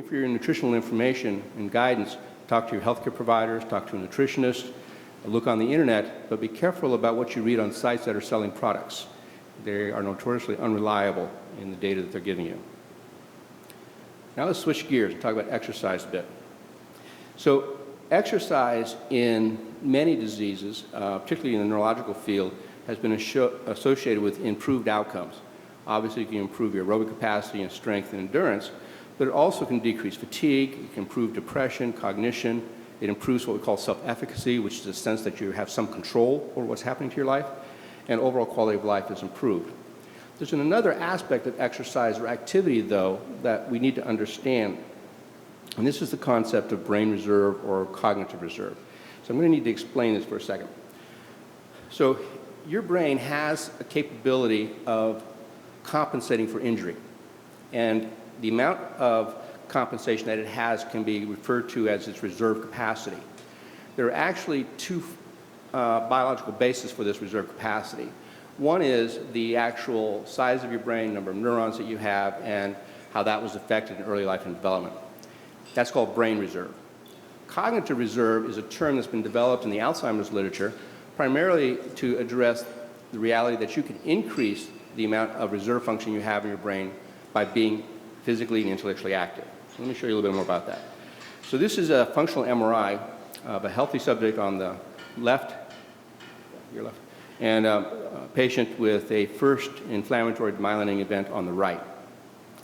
looking for your nutritional information and guidance, talk to your healthcare providers, talk to a nutritionist, look on the internet, but be careful about what you read on sites that are selling products. They are notoriously unreliable in the data that they're giving you. Now let's switch gears and talk about exercise a bit. So exercise in many diseases, particularly in the neurological field, has been associated with improved outcomes. Obviously, it can improve your aerobic capacity and strength and endurance, but it also can decrease fatigue, it can improve depression, cognition, it improves what we call self-efficacy, which is a sense that you have some control over what's happening to your life, and overall quality of life is improved. There's another aspect of exercise or activity, though, that we need to understand, and this is the concept of brain reserve or cognitive reserve. So I'm going to need to explain this for a second. So your brain has a capability of compensating for injury, and the amount of compensation that it has can be referred to as its reserve capacity. There are actually two biological bases for this reserve capacity. One is the actual size of your brain, number of neurons that you have, and how that was affected in early life and development. That's called brain reserve. Cognitive reserve is a term that's been developed in the Alzheimer's literature primarily to address the reality that you can increase the amount of reserve function you have in your brain by being physically and intellectually active. So let me show you a little bit more about that. So this is a functional MRI of a healthy subject on the left, your left, and a patient with a first inflammatory demyelinating event on the right.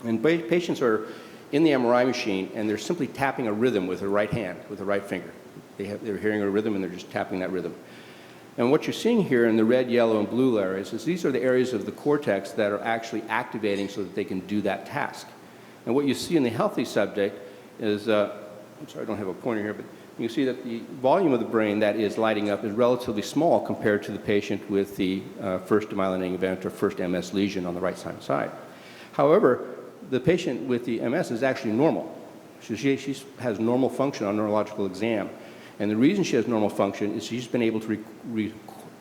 And patients are in the MRI machine, and they're simply tapping a rhythm with their right hand, with the right finger. They're hearing a rhythm, and they're just tapping that rhythm. And what you're seeing here in the red, yellow, and blue areas is these are the areas of the cortex that are actually activating so that they can do that task. And what you see in the healthy subject is, I'm sorry, I don't have a pointer here, but you see that the volume of the brain that is lighting up is relatively small compared to the patient with the first demyelinating event or first MS lesion on the right-hand side. However, the patient with the MS is actually normal. She has normal function on neurological exam. And the reason she has normal function is she's been able to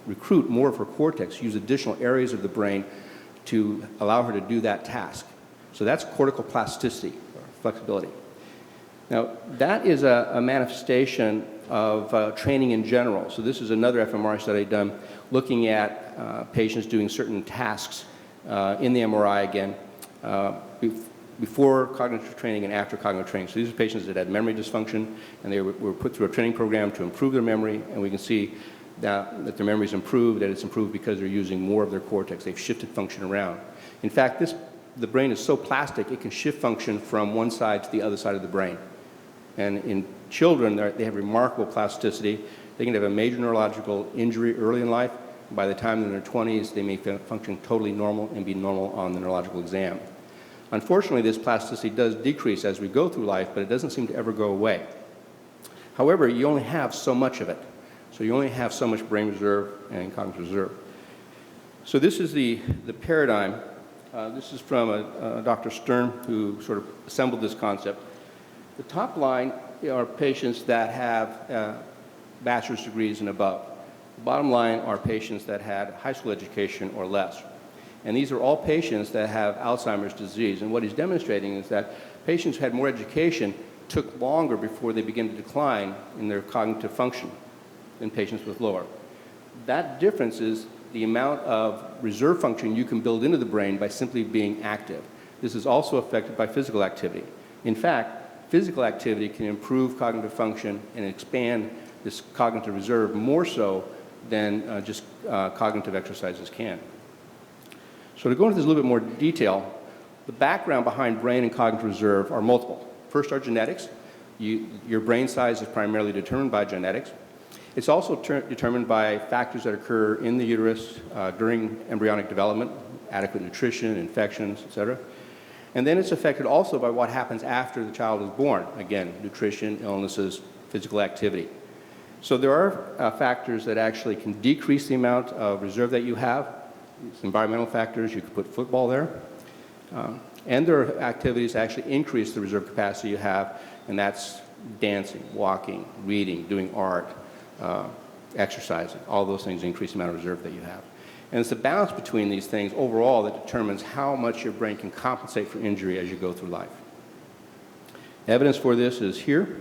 recruit more of her cortex, use additional areas of the brain to allow her to do that task. So that's cortical plasticity, or flexibility. Now, that is a manifestation of training in general. So this is another fMRI study done looking at patients doing certain tasks in the MRI again, before cognitive training and after cognitive training. So these are patients that had memory dysfunction, and they were put through a training program to improve their memory, and we can see that their memory is improved, that it's improved because they're using more of their cortex. They've shifted function around. In fact, the brain is so plastic, it can shift function from one side to the other side of the brain. And in children, they have remarkable plasticity. They can have a major neurological injury early in life. By the time they're in their 20s, they may function totally normal and be normal on the neurological exam. Unfortunately, this plasticity does decrease as we go through life, but it doesn't seem to ever go away. However, you only have so much of it. So you only have so much brain reserve and cognitive reserve. So this is the paradigm. This is from Dr. Stern, who sort of assembled this concept. The top line are patients that have bachelor's degrees and above. The bottom line are patients that had high school education or less. And these are all patients that have Alzheimer's disease. And what he's demonstrating is that patients who had more education took longer before they begin to decline in their cognitive function than patients with lower. That difference is the amount of reserve function you can build into the brain by simply being active. This is also affected by physical activity. In fact, physical activity can improve cognitive function and expand this cognitive reserve more so than just cognitive exercises can. So to go into this a little bit more detail, the background behind brain and cognitive reserve are multiple. First are genetics. Your brain size is primarily determined by genetics. It's also determined by factors that occur in the uterus during embryonic development, adequate nutrition, infections, etc. And then it's affected also by what happens after the child is born. Again, nutrition, illnesses, physical activity. So there are factors that actually can decrease the amount of reserve that you have. It's environmental factors. You could put football there. And there are activities that actually increase the reserve capacity you have, and that's dancing, walking, reading, doing art, exercising. All those things increase the amount of reserve that you have. And it's the balance between these things overall that determines how much your brain can compensate for injury as you go through life. Evidence for this is here.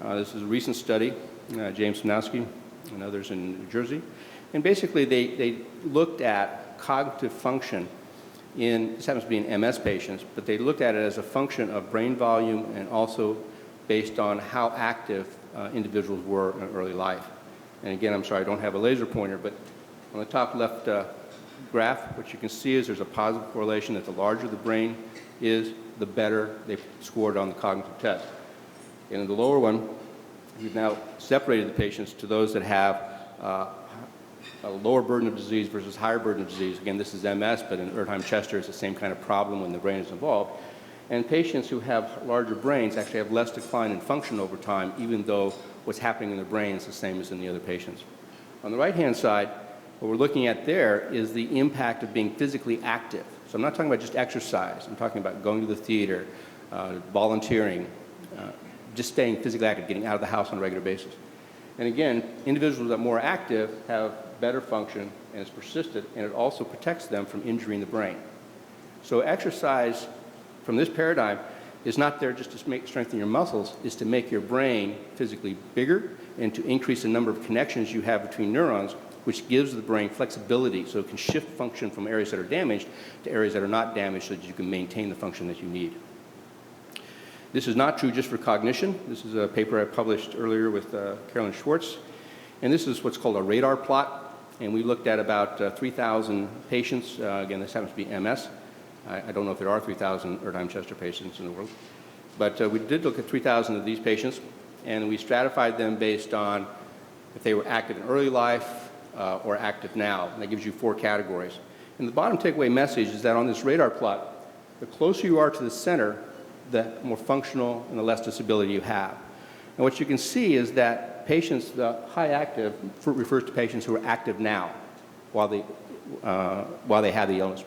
This is a recent study, James Sanowski and others in New Jersey. And basically, they looked at cognitive function this happens to be in MS patients, but they looked at it as a function of brain volume and also based on how active individuals were in early life. And again, I'm sorry, I don't have a laser pointer, but on the top left graph, what you can see is there's a positive correlation that the larger the brain is, the better they scored on the cognitive test. And in the lower one, we've now separated the patients to those that have a lower burden of disease versus higher burden of disease. Again, this is MS, but in Erdheim-Chester, it's the same kind of problem when the brain is involved. And patients who have larger brains actually have less decline in function over time, even though what's happening in the brain is the same as in the other patients. On the right-hand side, what we're looking at there is the impact of being physically active. So I'm not talking about just exercise. I'm talking about going to the theater, volunteering, just staying physically active, getting out of the house on a regular basis. And again, individuals that are more active have better function and it's persistent, and it also protects them from injury in the brain. So exercise from this paradigm is not there just to strengthen your muscles, it's to make your brain physically bigger and to increase the number of connections you have between neurons, which gives the brain flexibility so it can shift function from areas that are damaged to areas that are not damaged so that you can maintain the function that you need. This is not true just for cognition. This is a paper I published earlier with Carolyn Schwartz. And this is what's called a radar plot. And we looked at about 3,000 patients. Again, this happens to be MS. I don't know if there are 3,000 Erdheim-Chester patients in the world. But we did look at 3,000 of these patients. And we stratified them based on if they were active in early life or active now. And that gives you 4 categories. And the bottom takeaway message is that on this radar plot, the closer you are to the center, the more functional and the less disability you have. And what you can see is that patients, the high active refers to patients who are active now while they have the illness.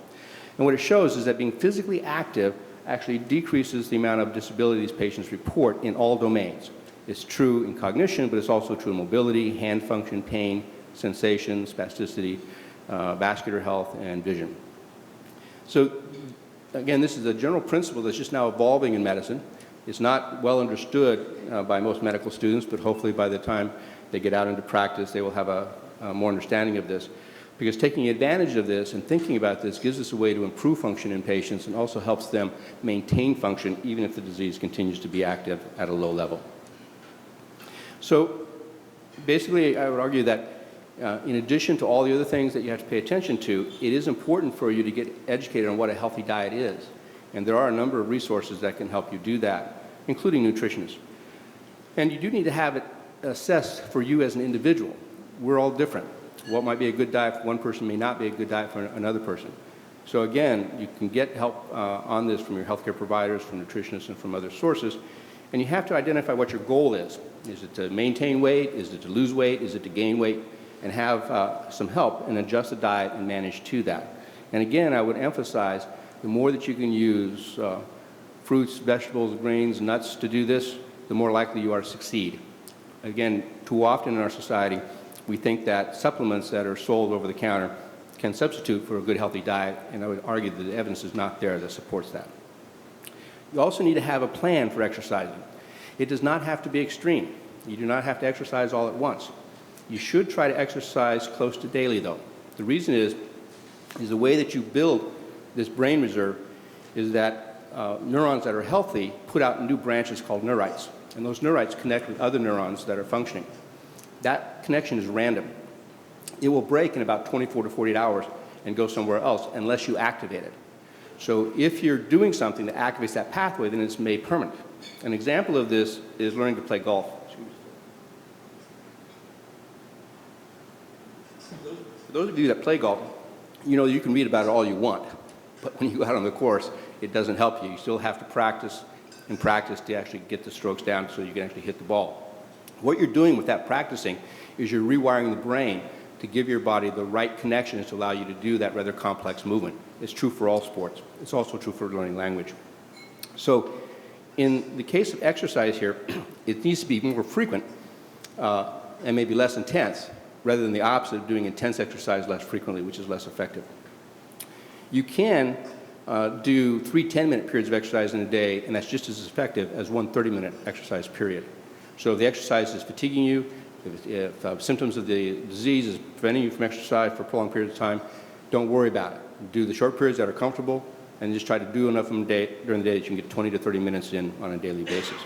And what it shows is that being physically active actually decreases the amount of disability these patients report in all domains. It's true in cognition, but it's also true in mobility, hand function, pain, sensation, spasticity, vascular health, and vision. So again, this is a general principle that's just now evolving in medicine. It's not well understood by most medical students, but hopefully by the time they get out into practice, they will have a more understanding of this. Because taking advantage of this and thinking about this gives us a way to improve function in patients and also helps them maintain function even if the disease continues to be active at a low level. So basically, I would argue that in addition to all the other things that you have to pay attention to, it is important for you to get educated on what a healthy diet is. And there are a number of resources that can help you do that, including nutritionists. And you do need to have it assessed for you as an individual. We're all different. What might be a good diet for one person may not be a good diet for another person. So again, you can get help on this from your healthcare providers, from nutritionists, and from other sources. And you have to identify what your goal is. Is it to maintain weight? Is it to lose weight? Is it to gain weight? And have some help and adjust the diet and manage to that. And again, I would emphasize the more that you can use fruits, vegetables, grains, nuts to do this, the more likely you are to succeed. Again, too often in our society, we think that supplements that are sold over the counter can substitute for a good healthy diet, and I would argue that the evidence is not there that supports that. You also need to have a plan for exercising. It does not have to be extreme. You do not have to exercise all at once. You should try to exercise close to daily, though. The reason is the way that you build this brain reserve is that neurons that are healthy put out new branches called neurites, and those neurites connect with other neurons that are functioning. That connection is random. It will break in about 24 to 48 hours and go somewhere else unless you activate it. So if you're doing something that activates that pathway, then it's made permanent. An example of this is learning to play golf. For those of you that play golf, you know you can read about it all you want, but when you go out on the course, it doesn't help you. You still have to practice and practice to actually get the strokes down so you can actually hit the ball. What you're doing with that practicing is you're rewiring the brain to give your body the right connections to allow you to do that rather complex movement. It's true for all sports. It's also true for learning language. So in the case of exercise here, it needs to be more frequent and maybe less intense, rather than the opposite of doing intense exercise less frequently, which is less effective. You can do 3 10-minute periods of exercise in a day, and that's just as effective as one 30-minute exercise period. So if the exercise is fatiguing you, if symptoms of the disease is preventing you from exercise for prolonged periods of time, don't worry about it. Do the short periods that are comfortable, and just try to do enough of them during the day that you can get 20 to 30 minutes in on a daily basis.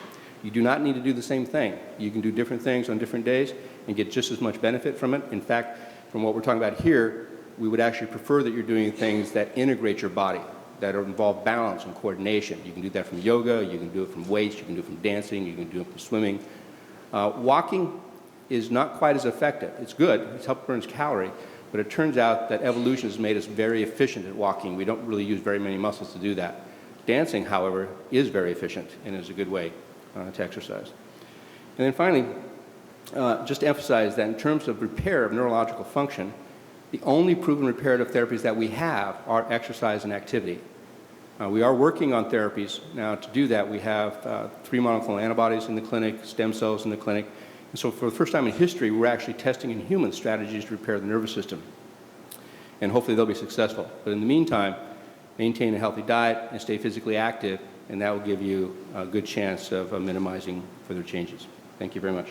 You do not need to do the same thing. You can do different things on different days and get just as much benefit from it. In fact, from what we're talking about here, we would actually prefer that you're doing things that integrate your body, that involve balance and coordination. You can do that from yoga, you can do it from weights, you can do it from dancing, you can do it from swimming. Walking is not quite as effective. It's good, it's helped burn calories, but it turns out that evolution has made us very efficient at walking. We don't really use very many muscles to do that. Dancing, however, is very efficient and is a good way to exercise. And then finally, just to emphasize that in terms of repair of neurological function, the only proven reparative therapies that we have are exercise and activity. We are working on therapies. Now, to do that, we have 3 monoclonal antibodies in the clinic, stem cells in the clinic. And so for the first time in history, we're actually testing in humans strategies to repair the nervous system. And hopefully they'll be successful. But in the meantime, maintain a healthy diet and stay physically active, and that will give you a good chance of minimizing further changes. Thank you very much.